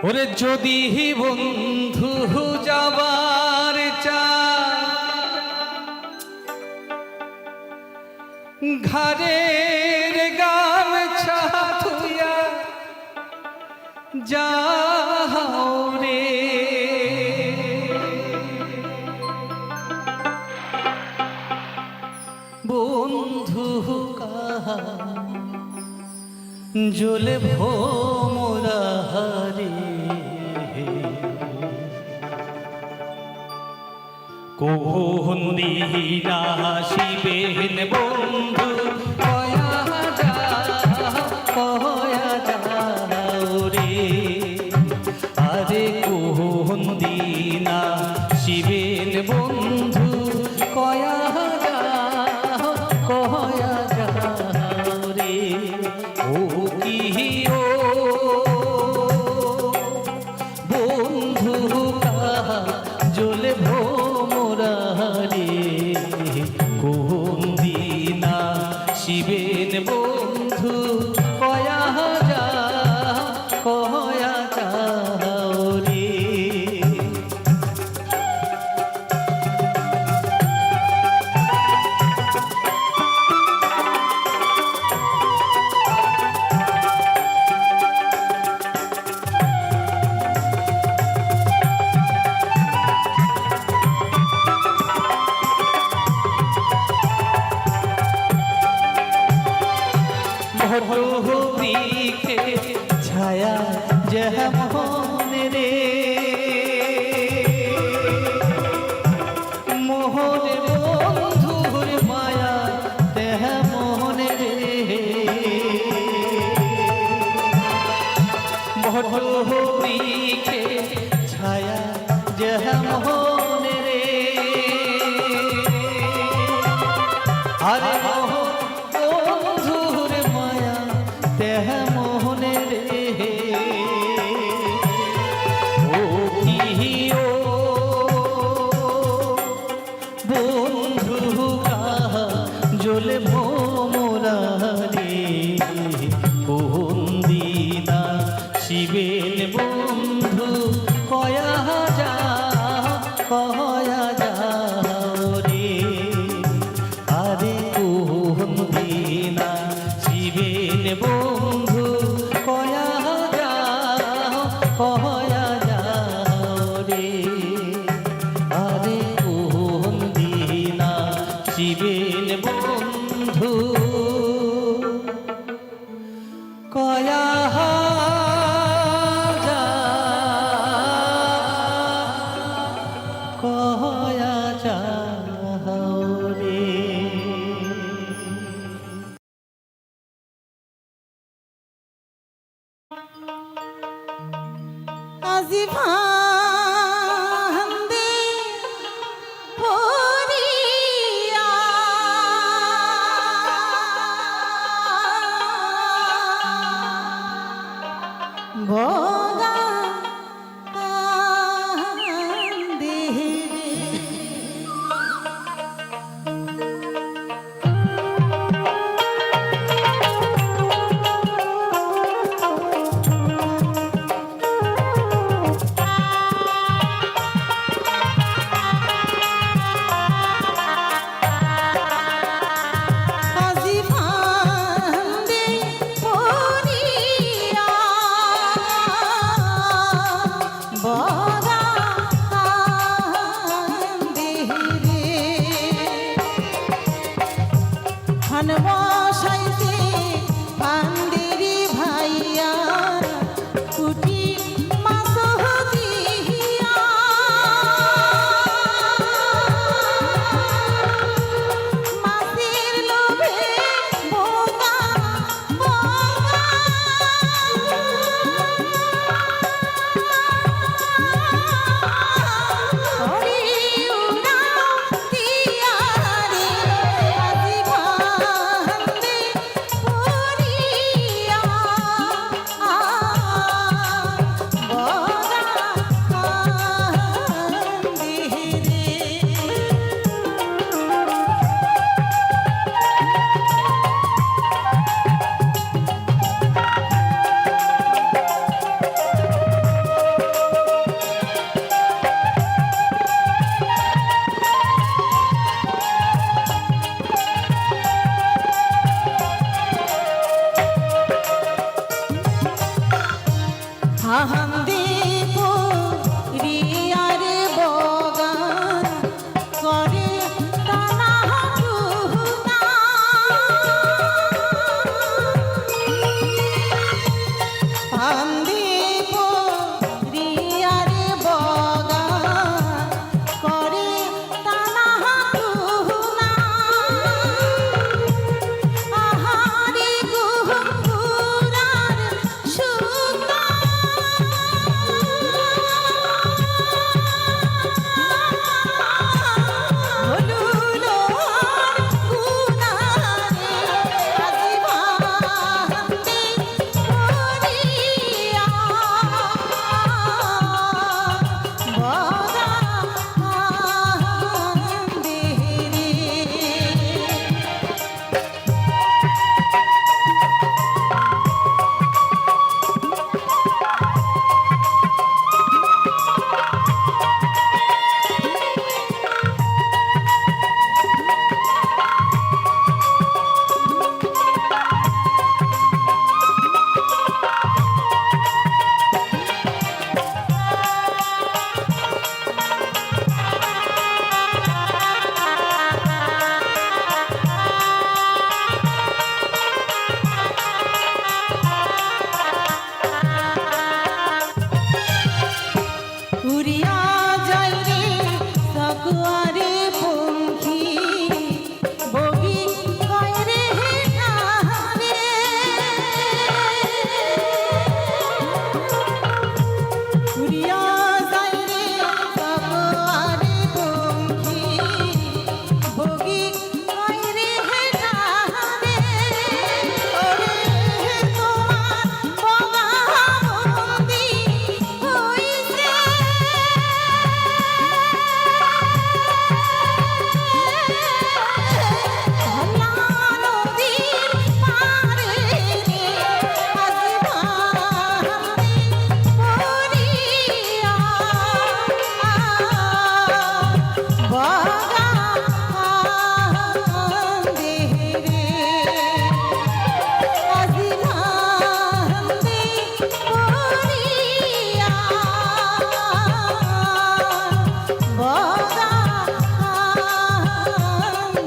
ওরে যদি বন্ধু যাবার ঘরের গামছা ধুইয়া যাও রে, বন্ধু কাহা জলে ভোমরা হারে, কোন দিন আসিবেন বন্ধু কয়া যাও রে, আরে কোন দিন আসিবেন বন্ধু কয়া যাও রে, ও কি ও বন্ধু কাহা জলে ভোমরা রে, কোন দিন আসিবেন বন্ধু কয়া যাও রে। বৃক্ষে ছায়া যেমন রে, মোহন বন্ধুর মায়া তেমন রে, বৃক্ষে ছায়া যেমন রে, আরে বন্ধুর মায়া তেমন রে, ও কি ও বন্ধু কাহা জলে ভোমরা রে, কোন দিন আসিবেন বন্ধু কয়া যাও রে, আরে কোন দিন আসিবেন বন্ধু কয়া যাও রে, আরে কোন দিন আসিবেন বন্ধু কয়া যাও রে। আজি ফান্দে পড়িয়া ভোগা কান্দি রে, আহান্দিপ রিয়ার বগান করে টানা হাটুনা আহান্দিপ রিয়ার বগান করে টানা হাটুনা আহারে গুহুরার সুতা হলুলো গুনারে আজিবান্তে করিয়া বগা দেহরে উড়িয়া যায় রে সকুয়ারে পঙ্খী বগি কয় রে নারে উড়িয়া যায় রে সকুয়ারে পঙ্খী বগি কয় রে নারে ওরে তোমার বগা বন্দি হইছে ধলা নদীর পারে রে আজিবান্তে পড়িয়া বগা দেহরে আজিবান্তে পড়িয়া বগা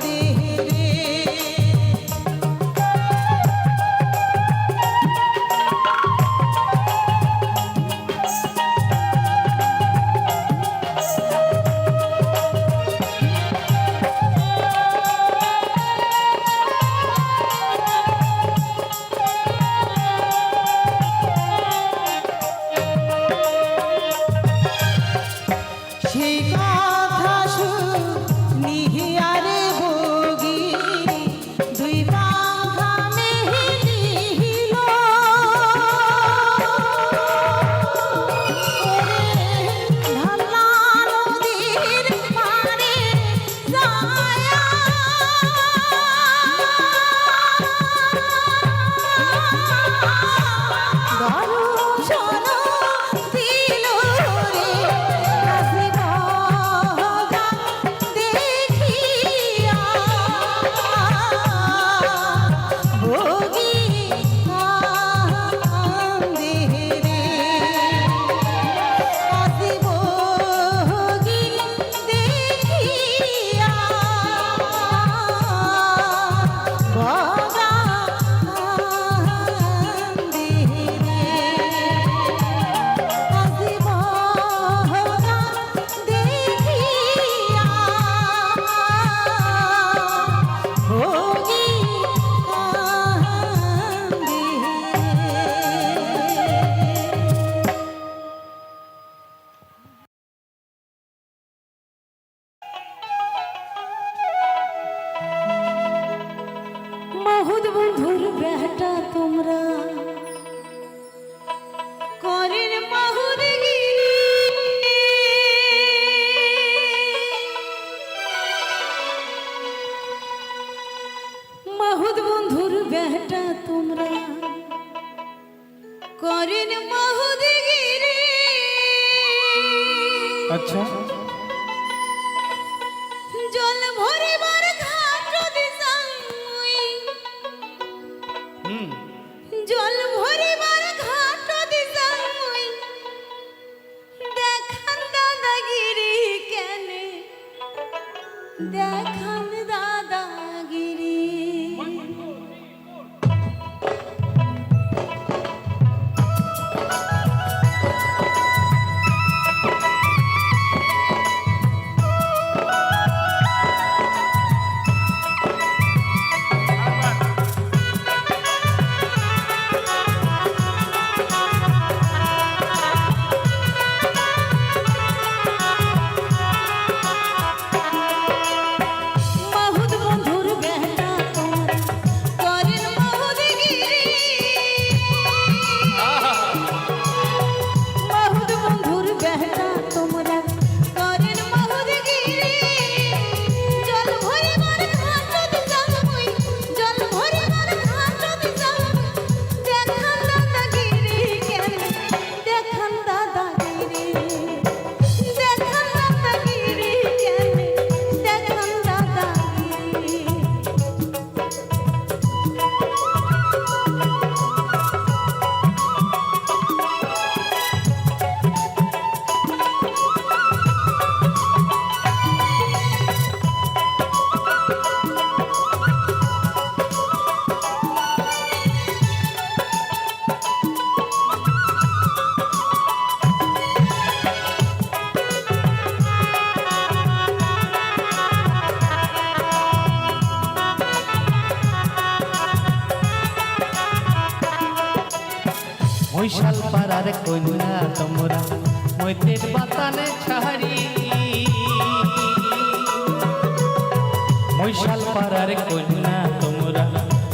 দেহরে সেই কথা শুনিয়ারে বগি দুই বাঘা মেহিল ওরে ঢালা নদীর পারে যায়া দর্শন দিল রে আজিবগা দেখিয়া ভোগী দেহরে আজিবগি দেখিয়া বগা দেহরে আজিবগা দেখিয়া ভোগী দেহরে মহুদ বন্ধুর বেটা তোমরা করেন মহুদগিরি মহুদ বন্ধুর বেটা তোমরা করেন মহুদগিরি আচ্ছা জল ভরিবার ঘাট দিশাই জল ভরিবার ঘাট দিশাই পাড়ার কন্যা তোমরা মৈতের বাতানে ছাড়ি মৈশাল পাড়ার কন্যা তোমরা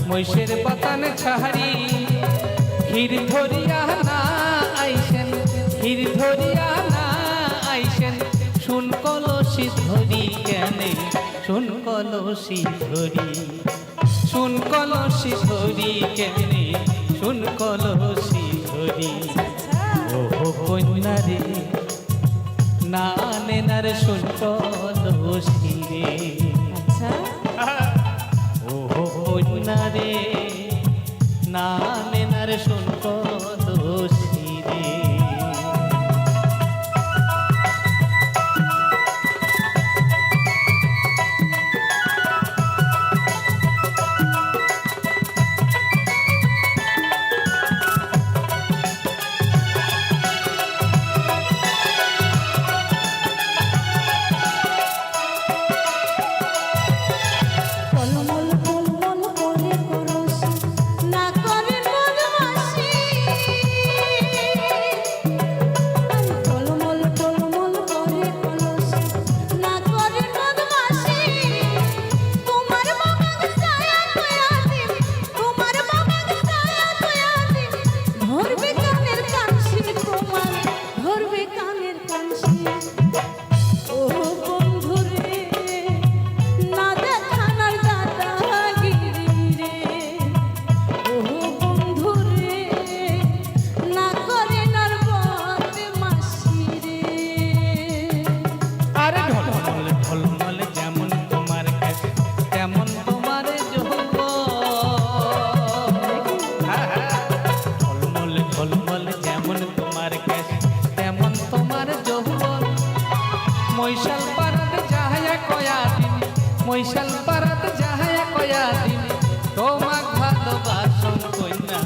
মৈশের বাতানে ছাড়ি ক্ষীর ধরিয়া না আইসেন ক্ষীর ধরিয়া না আইসেন শুন কলসি ধরি কেনে শুন কলসি ধরি শুন কলসি ধরি কেনে শুন কলসি ধরি ও কন্যা রে না নেনার শুন কলসি রে আচ্ছা ও কন্যা রে না নেনার শুন কলসি রে টলমল টলমল করে করসি না করে বদমাশি টলমল টলমল করে করসি না করে বদমাশি তোমার বাবাকে ছায়া কয়া দিন তোমার বাবাকে ছায়া কয়া দিন ধরবে কানের কানসি তোমার ধরবে কানের কানসি ও বন্ধুরে না দেখানার দাদাগিরি রে ও বন্ধুরে না করে নার বদমাশি রে আরে ঢলমল ঢলমল যেমন তোমার কাছে তেমন তোমার যৌবন ঢলমল ঢলমল যেমন তোমার কাছে তেমন তোমার যৌবন মৈশাল পারাতে যাহায়া কয়া দিন মৈশাল পারাতে যাহায়া কয়া দিন তোমাক ভালোবাসন কন্যা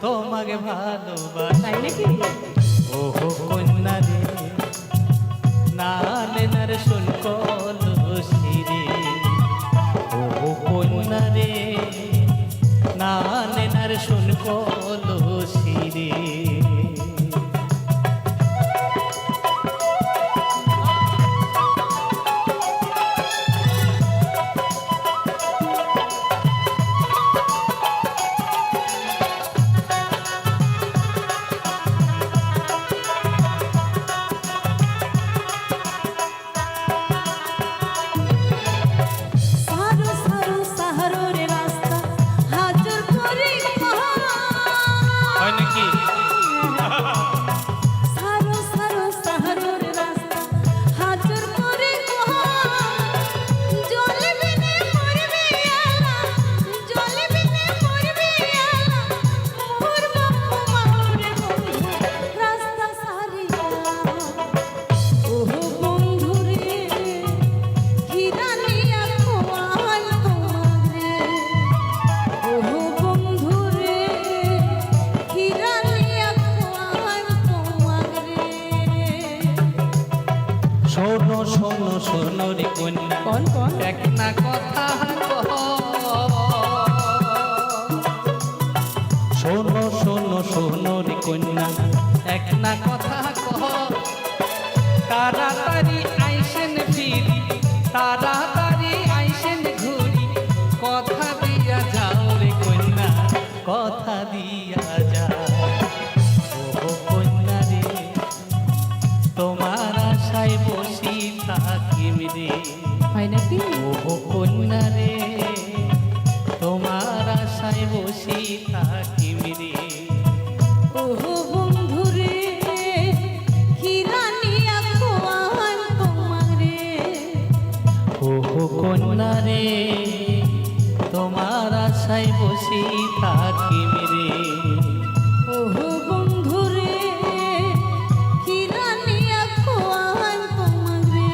তোমাকে ভালোবাস তাই নাকি ওহো কন্যা রে না নেনার শুন কলসি রে ওহো কন্যা রে না নেনার শুন কলসি রে সারো সারো সাহারোর রাস্তা হাজার করে হয় নাকি সারো সারো সাহারোর রাস্তা হাজার করে জল বিনে মরবে আলা জল বিনে মরবে আলা মোর বাপু মারে বন্ধু রাস্তা সারিয়া ও বন্ধু রে হিরানিয়া খোয়াল তোমারে ও বন্ধু রে হিরানিয়া খোয়াল তোমারে শোনো শোনো শোনো রে কন্যা কোন কোন এক না কথা কহ শোনো শোনো শোনো রে কন্যা এক না কথা কহ তাড়াতাড়ি আইসেন ফিরি তাড়াতাড়ি আইসেন ঘুরি কথা দিয়া যাও রে কন্যা কথা দিয়া যাও ও কন্যা রে তোমার আশায় বসি থাকিম রে হয় নাকি ও কন্যা রে তোমার আশায় বসি থাকিম রে ও বন্ধু রে হিরানিয়া খোয়াল তোমারে ও কন্যা রে তোমার আশায় বসি থাকিম রে ও বন্ধু রে হিরানিয়া খোয়াল তোমারে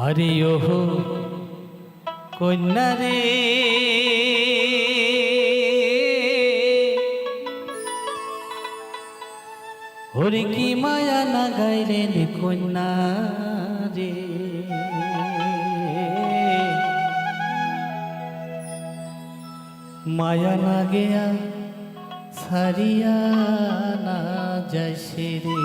আরে ওহো কন্যা রে হরি কি মায়া না গাইলেন কন্যা রে মায়া না গেয়া ছাড়িয়া না যাইছে রে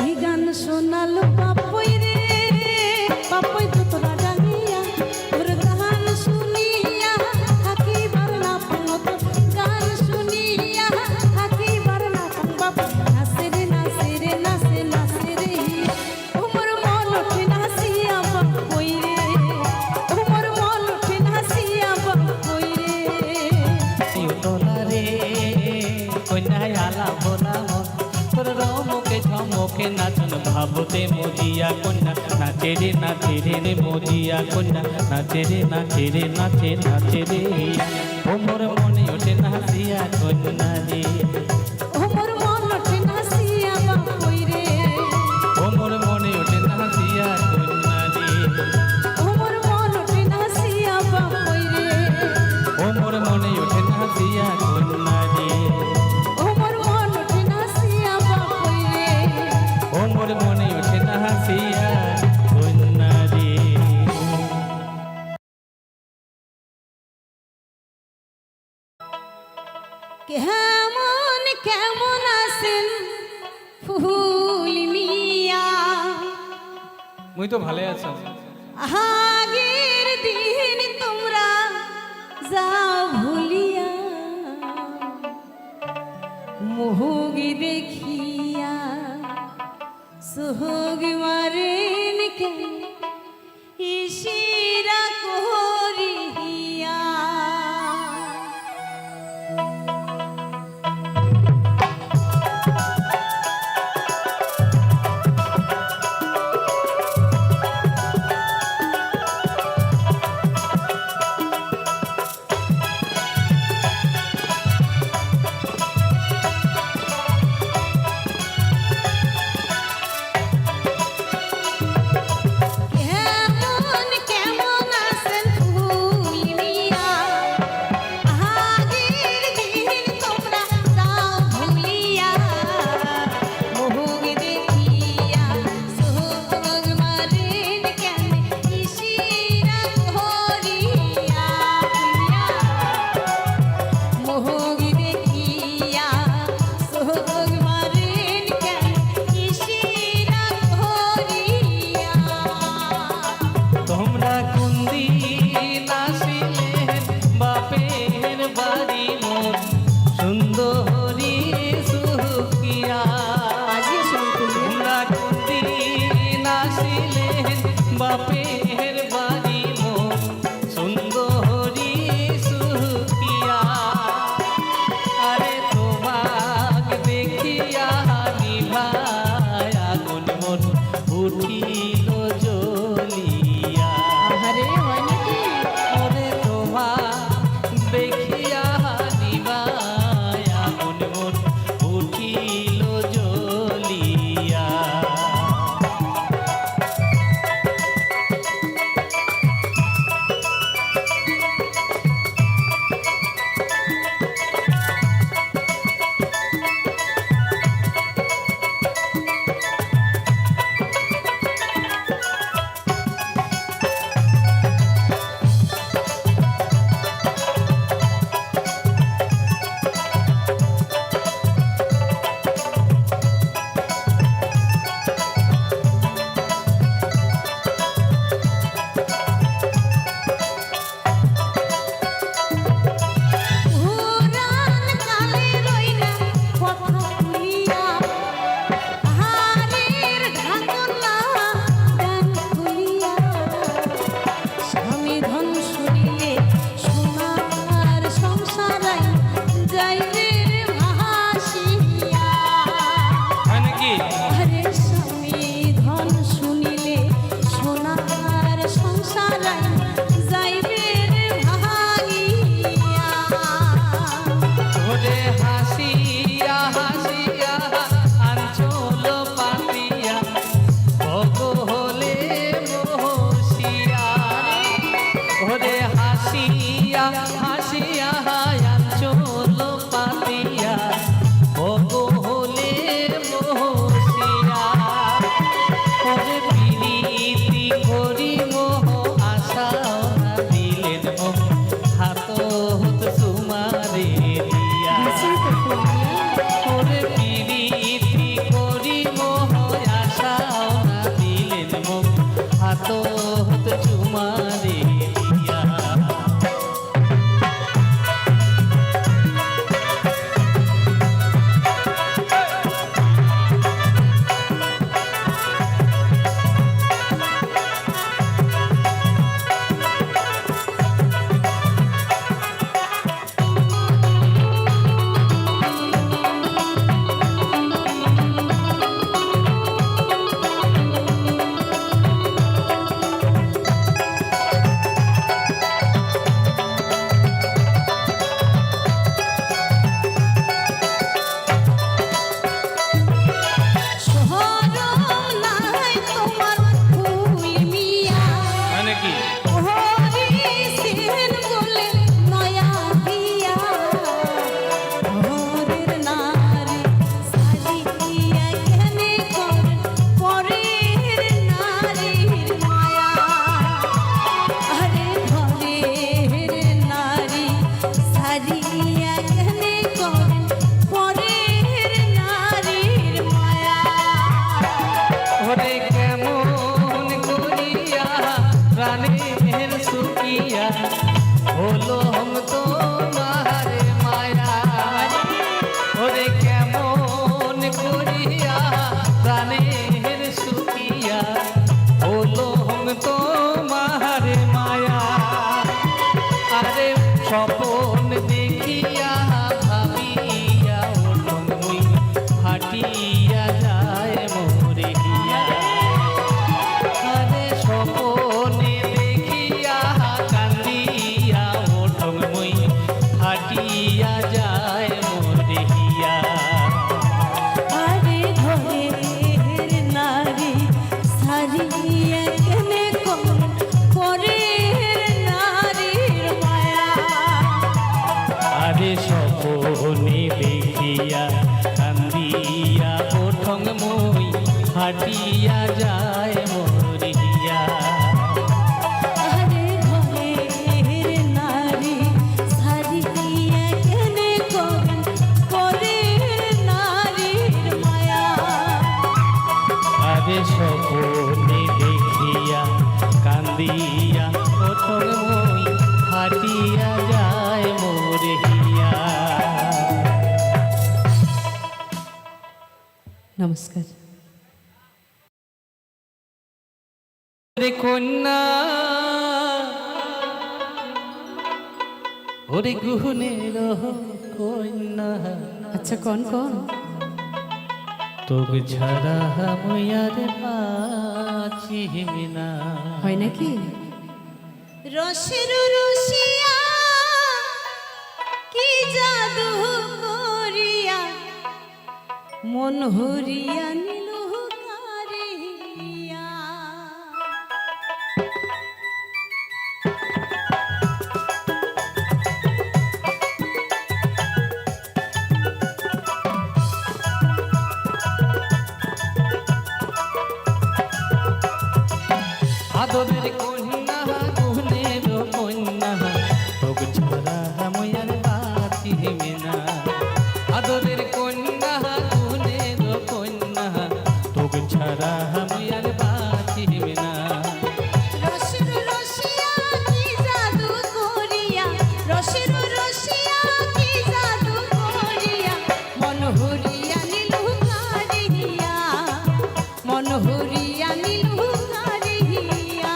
এই গান শোনালো বাপই রে বাপই তো তোরা জানিয়া তোর গান শুনিয়া থাকিবার না পামত গান শুনিয়া থাকিবার না পাম বাপ নাচে রে নাচে রে নাচে নাচে রে ওমর মন উঠে নাচিয়া বাপই রে ওমর মন উঠে নাচিয়া বাপই রে তোলা রে কন্যায় আলা ভোলা মন তোর রমকে ঝমকে নাচন ভাবতে মজিয়া কন্যা নাচে রে মজিয়া কন্যা নাচে রে নাচে রে ওমর মনে ওঠে নাচিয়া কন্যা রে ওমর মন উঠে নাচিয়া বাপই রে ওমর মনে ওঠে নাচিয়া কন্যা রে ওমর মন উঠে নাচিয়া বাপই রে ওমর মনে ওঠে নাচিয়া কন্যা রে ওমর মন উঠে নাচিয়া বাপই রে ওমর মনে ওঠে নাচিয়া কন্যা রে কেমন কেমন আছেন ফুল মিয়া মুই তো ভালো আছো আগের দিন তোমরা যাও ভুলিয়া মোহগি দেখিয়া সোহগ মারেন কে ইশিরা করিয়া সংসার যাইবে রে ভাঙিয়া ওরে হাসিয়া হাসিয়া আঞ্চল পাতিয়া ভগো হলে মহসিয়া ওরে হাসিয়া হাসিয়া আঞ্চল পাতিয়া ভগো হলে মহসিয়া ওরে প্রীতি করি মোহ আশাও না দিলেন মোহ হাত হত সুমারে দিয়া ওরে প্রীতি করি মোহ আশাও না দিলেন মোহ হাত হত সুমারে দিয়া প্রাণের সুখিয়া হলো হম তোমার মায়া ওরে কেমন করিয়া প্রাণের সুখিয়া হলো হম তোমার মায়া আরে স্বপন দেখিয়া ভাবিয়া ওঠন মুই ফাটিয়া যায় মোরে হিয়া আরে স্বপনে দেখিয়া কান্দিয়া ওঠন মুই ফাটিয়া যায় মোরে হিয়া আরে ঘরের নারী সারিয়া কেনে পরের নারীর মায়া আরে স্বপনে দেখিয়া কান্দিয়া ওঠং মুই ফাটিয়া যায় মোরে হিয়া আরে ঘরের নারী সারিয়া কেনে পরের নারীর মায়া আরে স্বপনে দেখিয়া কান্দিয়া ওঠং মুই ফাটিয়া যায় মোরে হিয়া নমস্কার। ওরে কন্যা ওরে গুহনের কন্যা আচ্ছা কোন কোন তোকে ছাড়া মুয়ার বাঁচিবি না হয় নাকি রসের রসিয়া কি জাদু করিয়া মন হরিয়া নিল কারিয়া আদরের কন্যা গুহনের কন্যা তোকে ছাড়া মুয়ার বাঁচিবি না আদরের কন্যা গুহনের কন্যা তোকে ছাড়া মুয়ার বাঁচিবি না রসের রসিয়া কি জাদু করিয়া রসের রসিয়া কি জাদু করিয়া মন হরিয়া নিল কারিয়া মন হরিয়া নিল কারিয়া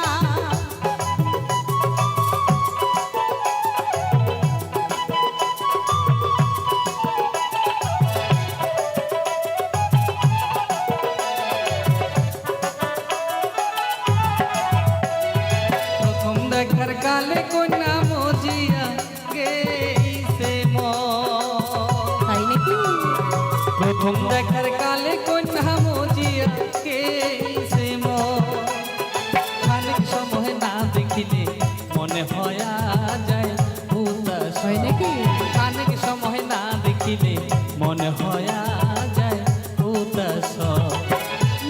দেখার কালে কন্যা মজিয়া গেইছে তাই নাকি? প্রথম দেখার কালে কন্যা মজিয়া গেইছে খানিক সময় না দেখিলে মনে হয়া যায় উদাস হয় নাকি? খানিক সময় না দেখিলে মনে হয়া যায় উদাস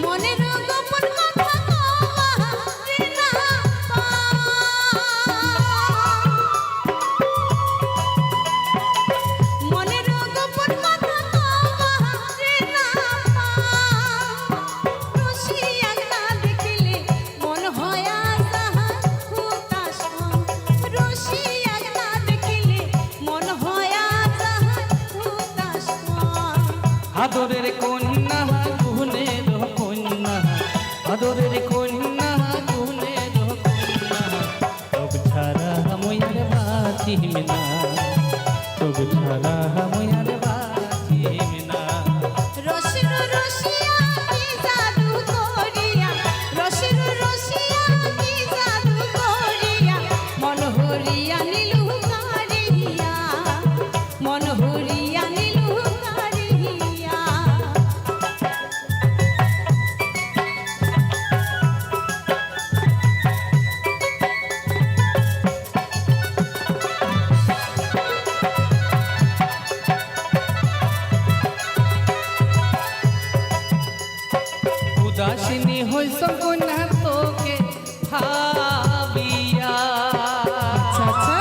মনের গোপন কথা কওয়া না মনের গোপন কথা কওয়া না রসিয়া না দেখিলে মন হয়া যায় উদাস রসিয়া না দেখিলে মন হয়া যায় উদাস আদরের কন্যা গুণের কন্যা আদরের কন্যা গুণের কন্যা তোক ছাড়া ময়ার বাঁচিম না তোক ছাড়া ময়ার বাঁচিম না রসির রসিয়া কি জাদু করিয়া রসির রসিয়া কি জাদু করিয়া মন হরিয়া নীলু কারিয়া মন হরিয়া নীলু কারিয়া উদাসিনী হইস কন্যা তোকে ভাবিয়া চাচা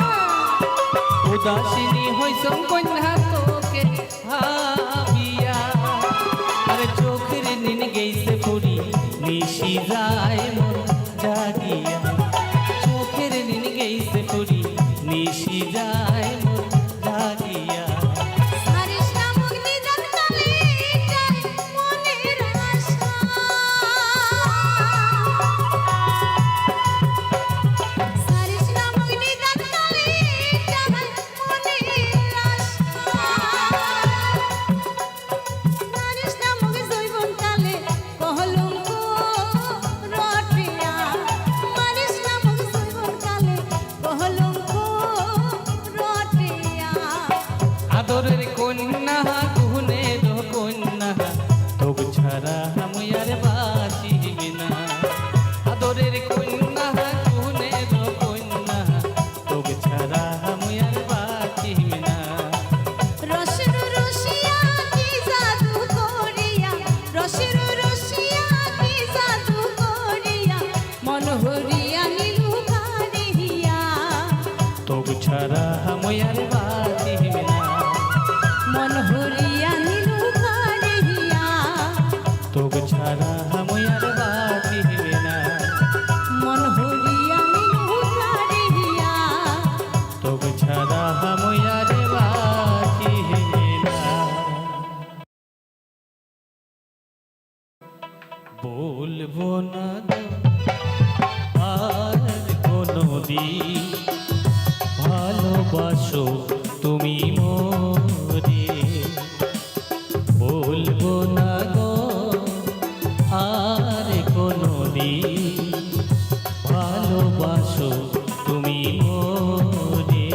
উদাসিনী হইস কন্যা তোকে ভাবিয়া আরে চোখের নিন গেইছে পুরি নিশি যায় মোর জাগিয়া চোখের নিন গেইছে পুরি নিশি যায় মোর জাগিয়া হারিস নামক নিদান কালে যায় মনের আশা হারিস নামক নিদান কালে যায় মনের আশা হারিস নামক জৈবন কালে কহলঙ্ক রটিয়া হারিস নামক জৈবন কালে কহলঙ্ক রটিয়া আদরের কন্যা গুণের কন্যা তোক ছাড়া আমি আর বাঁচিব না আদরের কন্যা গুণের কন্যা তোক ছাড়া আমি আর বাঁচিব না রসির রসিয়া কি জাদু করিয়া রসির রসিয়া কি জাদু করিয়া মন হরিয়া নীলু কারিয়া তোক ছাড়া আমি আর বাঁচিব না মন হরিয়া নীলু কারিয়া তোক ছাড়া আমি আর বাঁচিব না মন হরিয়া নীলু কারিয়া তোক ছাড়া আমি আর বাঁচিব না বলবো না গো আর কোনোদিন ভালোবাসো তুমি মোরে বলবো না গো আর কোনোদিন ভালোবাসো তুমি মোরে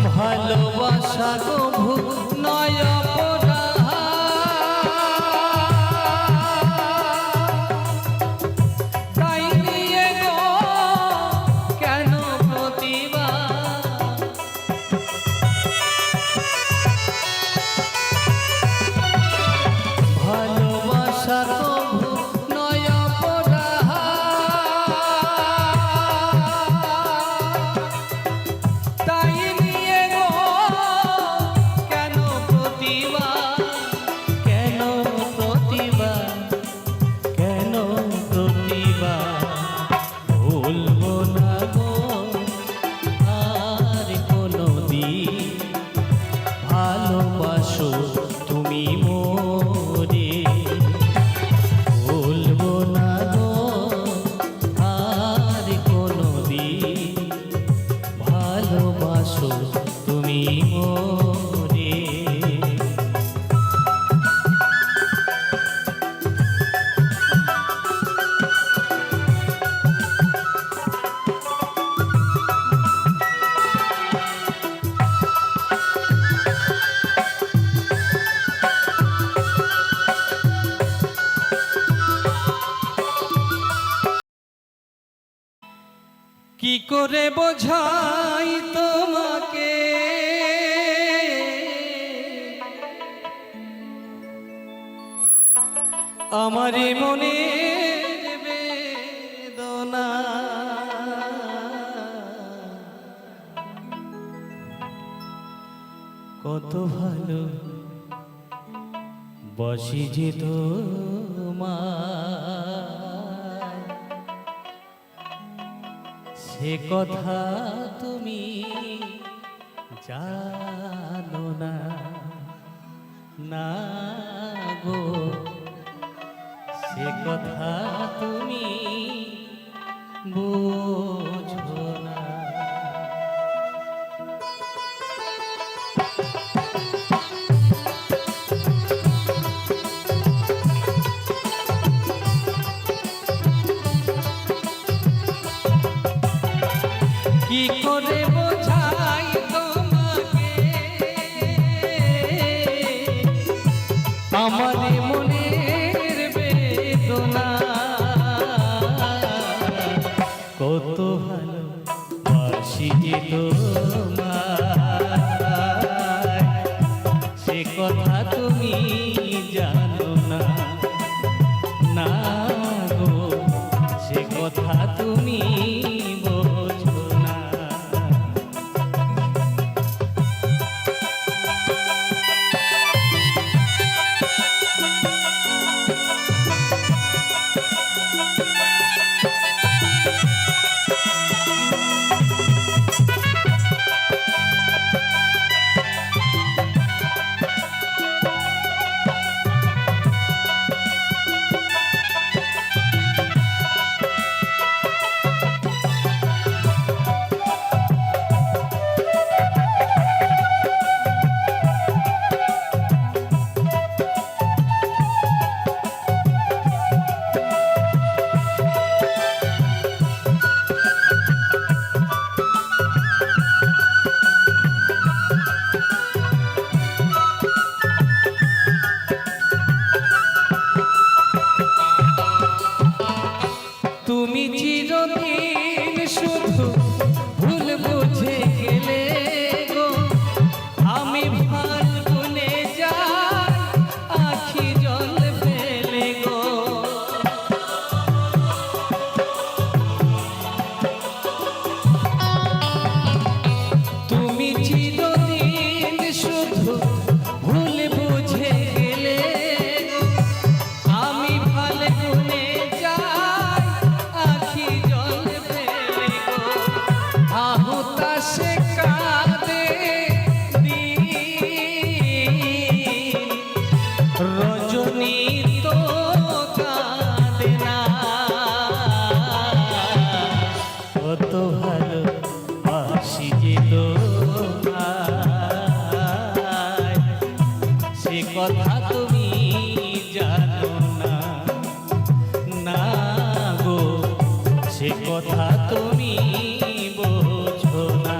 ভালোবাসা গো নয় অপরাধ করে বোঝাই তোমাকে আমারই মনের বেদনা কত ভালো বসি যে তোমায় সে কথা তুমি জানো না না গো সে কথা তুমি বুঝো না কি করে বোঝাই তোমাকে আমার মনের বেদনা কত ভালো বাসি যে তোমায় সে কথা তুমি জানো না না গো সে কথা তুমি বোঝো না তুমি চিরদিন শুধু ভুল বুঝে গেলে গো আমি ফাল্গুনে যাই আখি জল ফেলে গো তুমি চিরদিন শুধু ভুল বুঝে গেলে গো আমি ফাল্গুনে যাই আখি জল ফেলে গো আহুতাশে কাঁদে দিন রজনী তো কাঁদে না কত ভালো বাসি যে তোমায় সে কথা তুমি জানো না না গো সে কথা তুমি বোঝো না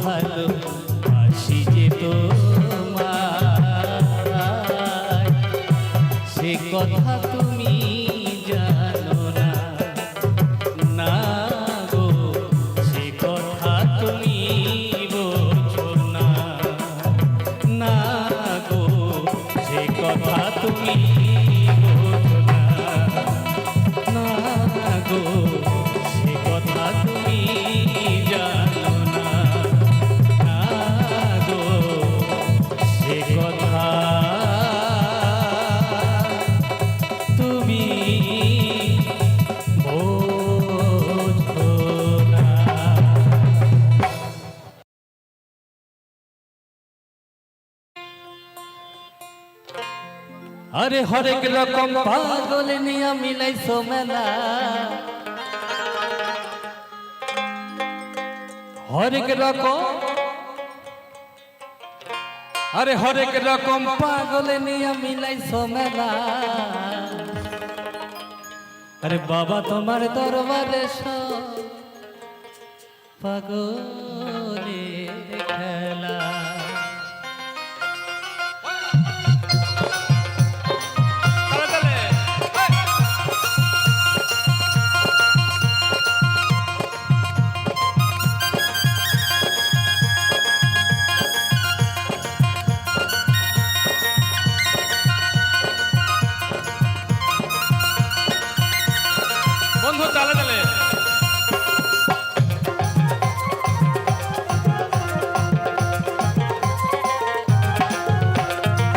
ভালো বাসি যে তোমায় সে কথা তুমি জানো না, না গো সে কথা তুমি বোঝো না, না গো সে কথা তুমি বোঝো না, না গো সে কথা তুমি জানো না, না গো সে কথা তুমি বোঝো না। আরে হরেক রকম পাগল নিয়া মিলাইছো মেলা, হরেক রকম, আরে হরেক রকম পাগল নিয়া মিলাইছো মেলা। আরে বাবা তোমার দরবারে সব পাগলের খেলা। বন্ধু তালে তালে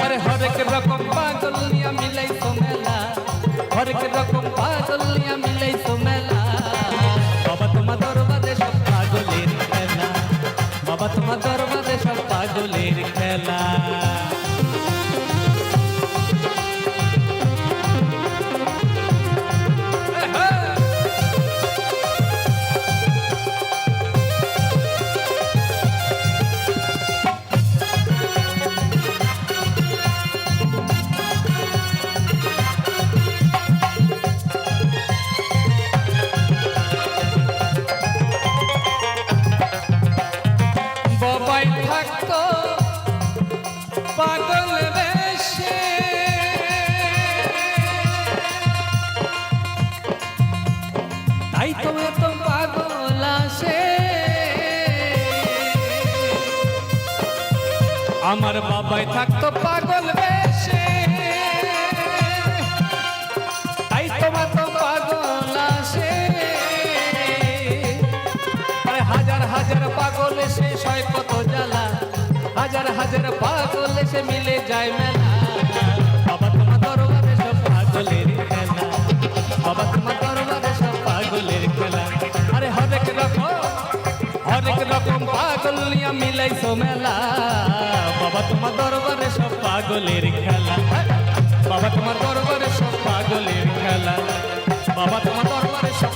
আরে হরেক রকম পাগল নিয়া মিলাইছো মেলা, হরেক রকম পাগল নিয়া মিলাইছো মেলা। বাবা তোমার দরবারে সব পাগলের খেলা, বাবা তোমার দরবারে সব পাগলের খেলা। বাবাই থাকতো পাগল বেশে, তাই তো এত পাগল আসে। আমার বাবাই থাকতো পাগল বেশে, তাই তো এত পাগল আসে। হাজার হাজার পাগল এসে সয় কত জ্বালা, হাজার হাজার পাগল এসে মিলে যায় মেলা। বাবা তোমার দরবারে সব পাগলের খেলা, বাবা তোমার দরবারে সব পাগলের খেলা। আরে হরেক রকম পাগল নিয়া মিলাইছো মেলা। বাবা তোমার দরবারে সব পাগলের খেলা, বাবা তোমার দরবারে সব পাগলের খেলা, বাবা তোমার দরবারে সব